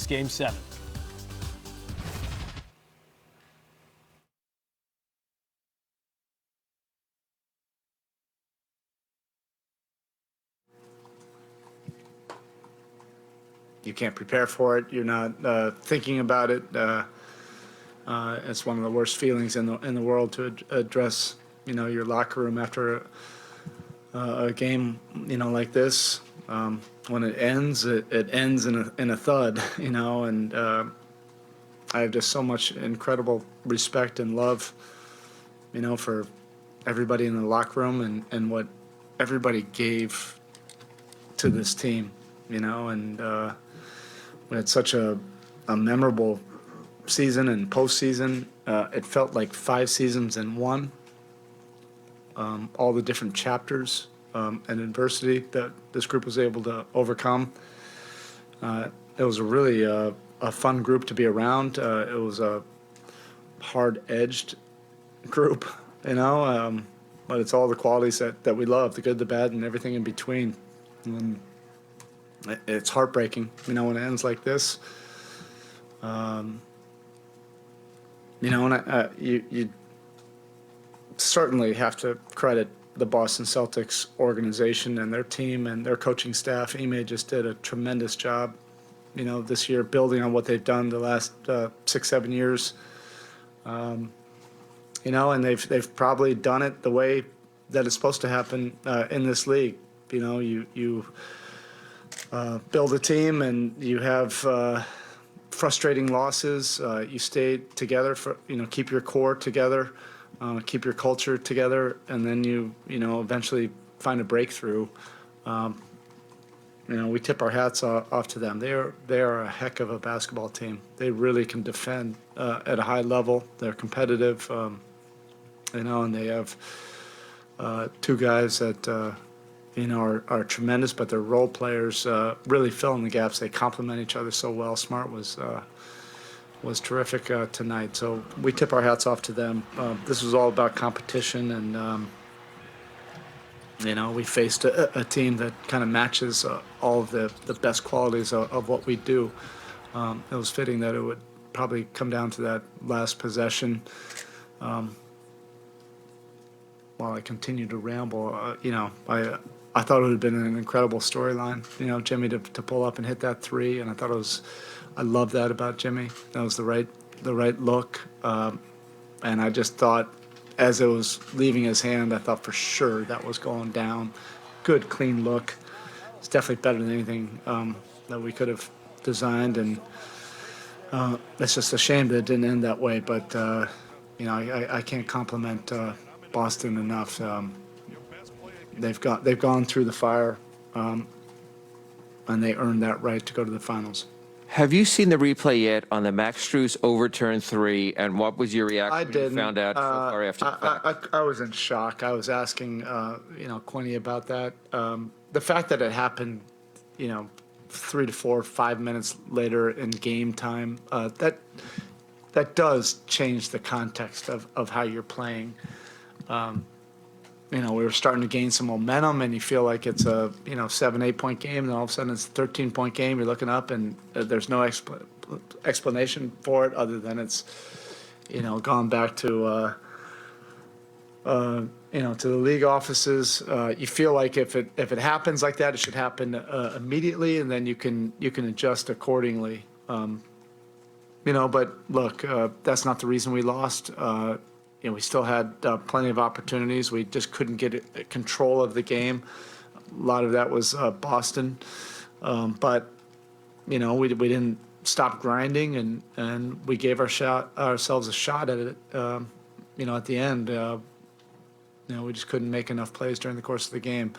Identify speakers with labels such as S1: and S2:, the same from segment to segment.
S1: Game 7.
S2: You can't prepare for it. You're not thinking about it. It's one of the worst feelings in the world to address, your locker room after a game, like this. When it ends, it ends in a thud, And I have just so much incredible respect and love, for everybody in the locker room and what everybody gave to this team, and we had such a memorable season and postseason. It felt like 5 seasons in one. All the different chapters and adversity that this group was able to overcome. It was a really a fun group to be around. It was a hard-edged group, but it's all the qualities that we love, the good, the bad, and everything in between. And it's heartbreaking, when it ends like this. And you certainly have to credit the Boston Celtics organization and their team and their coaching staff. Ime just did a tremendous job, this year, building on what they've done the last 6-7 years. And they've probably done it the way that it's supposed to happen in this league. You build a team and you have frustrating losses. You stay together for, keep your core together, keep your culture together, and then you eventually find a breakthrough. We tip our hats off to them. They are a heck of a basketball team. They really can defend at a high level. They're competitive, and they have 2 guys that are tremendous, but they're role players, really fill in the gaps. They complement each other so well. Smart was terrific tonight. So we tip our hats off to them. This was all about competition, and we faced a team that kind of matches all of the best qualities of what we do. It was fitting that it would probably come down to that last possession. While I continue to ramble, I thought it would have been an incredible storyline, Jimmy to pull up and hit that 3, and I love that about Jimmy. That was the right look, and I just thought, as it was leaving his hand, I thought for sure that was going down. Good, clean look. It's definitely better than anything that we could have designed, and it's just a shame that it didn't end that way. But I can't compliment Boston enough. They've gone through the fire, and they earned that right to go to the finals.
S3: Have you seen the replay yet on the Max Strus overturned 3, and what was your reaction when you found out so far after the fact?
S2: I was in shock. I was asking, Quinny about that. The fact that it happened, 3 to 4, 5 minutes later in game time, that does change the context of how you're playing. We were starting to gain some momentum, and you feel like it's a 7-8 point game, and all of a sudden it's a 13-point game. You're looking up, and there's no explanation for it other than it's gone back to to the league offices. You feel like if it happens like that, it should happen immediately, and then you can adjust accordingly. But look, that's not the reason we lost. We still had plenty of opportunities. We just couldn't get control of the game. A lot of that was Boston. But, we didn't stop grinding, and we gave ourselves a shot at it, at the end. We just couldn't make enough plays during the course of the game.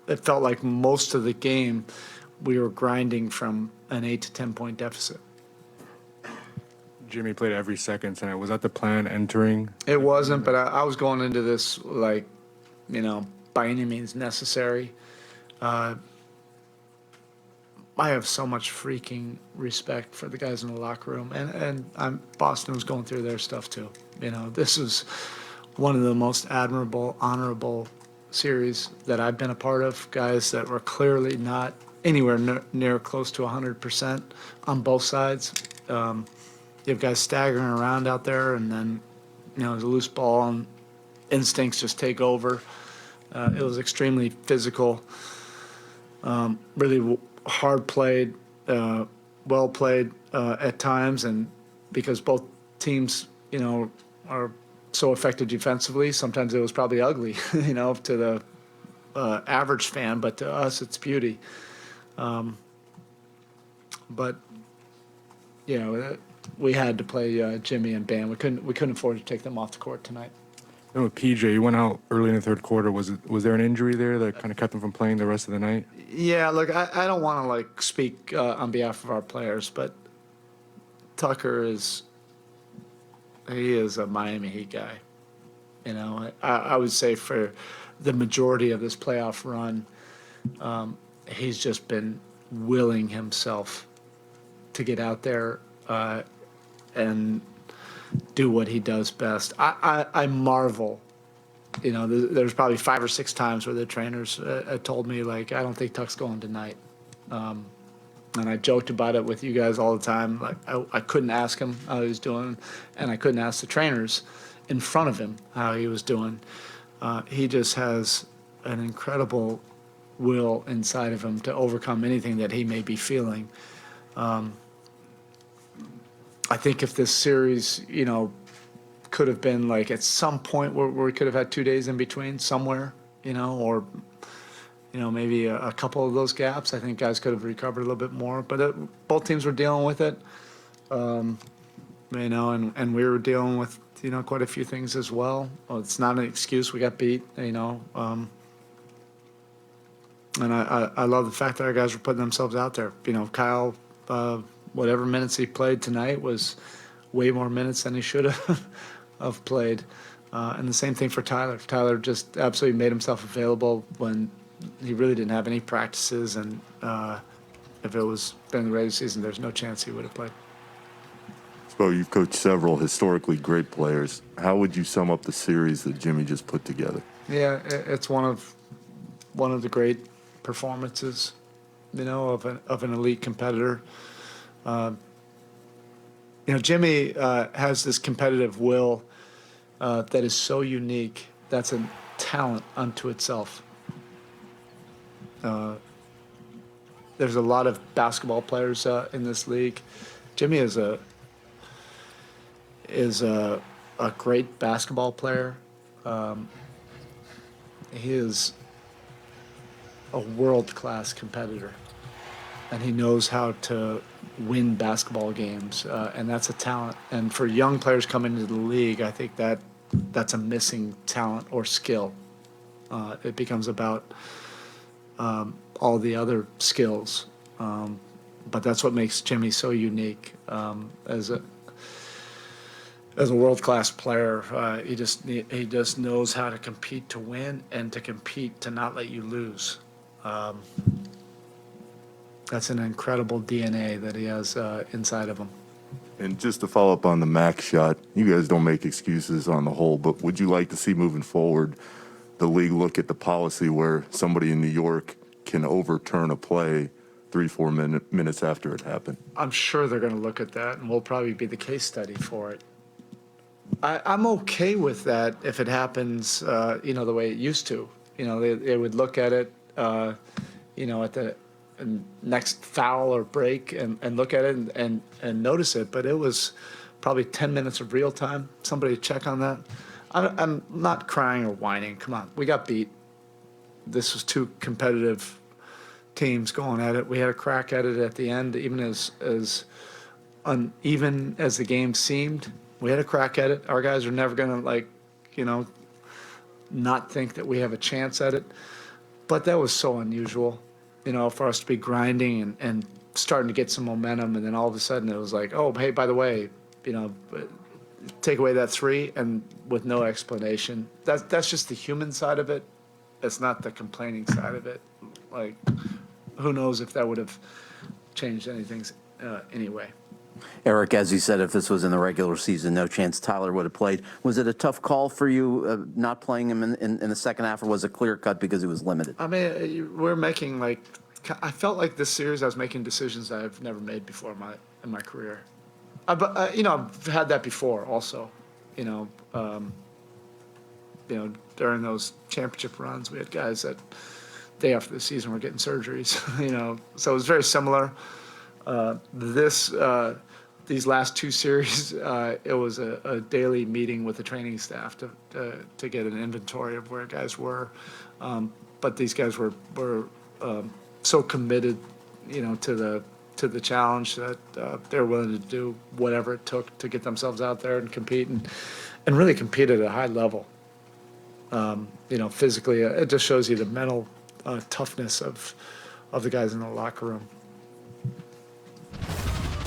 S2: It felt like most of the game we were grinding from an 8 to 10 point deficit.
S4: Jimmy played every second tonight. Was that the plan entering?
S2: It wasn't, but I was going into this like, by any means necessary. I have so much freaking respect for the guys in the locker room, and Boston was going through their stuff too. This is one of the most admirable, honorable series that I've been a part of. Guys that were clearly not anywhere near close to 100% on both sides. You have guys staggering around out there, and then, the loose ball and instincts just take over. It was extremely physical, really hard played, well played at times, and because both teams, are so effective defensively, sometimes it was probably ugly, to the average fan, but to us, it's beauty. But we had to play Jimmy and Bam. We couldn't afford to take them off the court tonight.
S4: With PJ, you went out early in the third quarter. Was there an injury there that kind of kept him from playing the rest of the night?
S2: Yeah, look, I don't want to speak on behalf of our players, but Tucker is a Miami Heat guy. I would say for the majority of this playoff run, he's just been willing himself to get out there and do what he does best. I marvel. There's probably 5 or 6 times where the trainers told me, I don't think Tuck's going tonight. And I joked about it with you guys all the time. I couldn't ask him how he was doing, and I couldn't ask the trainers in front of him how he was doing. He just has an incredible will inside of him to overcome anything that he may be feeling. I think if this series, could have been at some point where we could have had 2 days in between somewhere, or maybe a couple of those gaps, I think guys could have recovered a little bit more. But both teams were dealing with it, and we were dealing with quite a few things as well. It's not an excuse. We got beat, and I love the fact that our guys were putting themselves out there. Kyle, whatever minutes he played tonight was way more minutes than he should have played. And the same thing for Tyler. Tyler just absolutely made himself available when he really didn't have any practices. And if it was during the regular season, there's no chance he would have played.
S1: So you've coached several historically great players. How would you sum up the series that Jimmy just put together?
S2: Yeah, it's one of the great performances, of an elite competitor. Jimmy has this competitive will that is so unique. That's a talent unto itself. There's a lot of basketball players in this league. Jimmy is a great basketball player. He is a world-class competitor, and he knows how to win basketball games, and that's a talent. And for young players coming into the league, I think that's a missing talent or skill. It becomes about all the other skills, but that's what makes Jimmy so unique as a world-class player. He just knows how to compete to win and to compete to not let you lose. That's an incredible DNA that he has inside of him.
S1: And just to follow up on the max shot, you guys don't make excuses on the whole, but would you like to see moving forward the league look at the policy where somebody in New York can overturn a play 3-4 minutes after it happened?
S2: I'm sure they're going to look at that, and we'll probably be the case study for it. I'm okay with that if it happens, the way it used to. They would look at it, at the next foul or break and look at it and notice it. But it was probably 10 minutes of real time. Somebody check on that. I'm not crying or whining. Come on, we got beat. This was 2 competitive teams going at it. We had a crack at it at the end, even as uneven as the game seemed. We had a crack at it. Our guys are never going to, not think that we have a chance at it. But that was so unusual, for us to be grinding and starting to get some momentum. And then all of a sudden it was like, oh, hey, by the way, take away that 3 and with no explanation. That's just the human side of it. It's not the complaining side of it. Who knows if that would have changed anything anyway.
S5: Erik, as you said, if this was in the regular season, no chance Tyler would have played. Was it a tough call for you not playing him in the second half, or was it clear cut because he was limited?
S2: I mean, we're making I felt like this series I was making decisions that I've never made before in my career. You know, I've had that before also. You know, during those championship runs, we had guys that day after the season were getting surgeries. You know, so it was very similar. These last two series, it was a daily meeting with the training staff to get an inventory of where guys were. But these guys were so committed, you know, to the challenge that they're willing to do whatever it took to get themselves out there and compete and really compete at a high level. You know, physically, it just shows you the mental toughness of the guys in the locker room.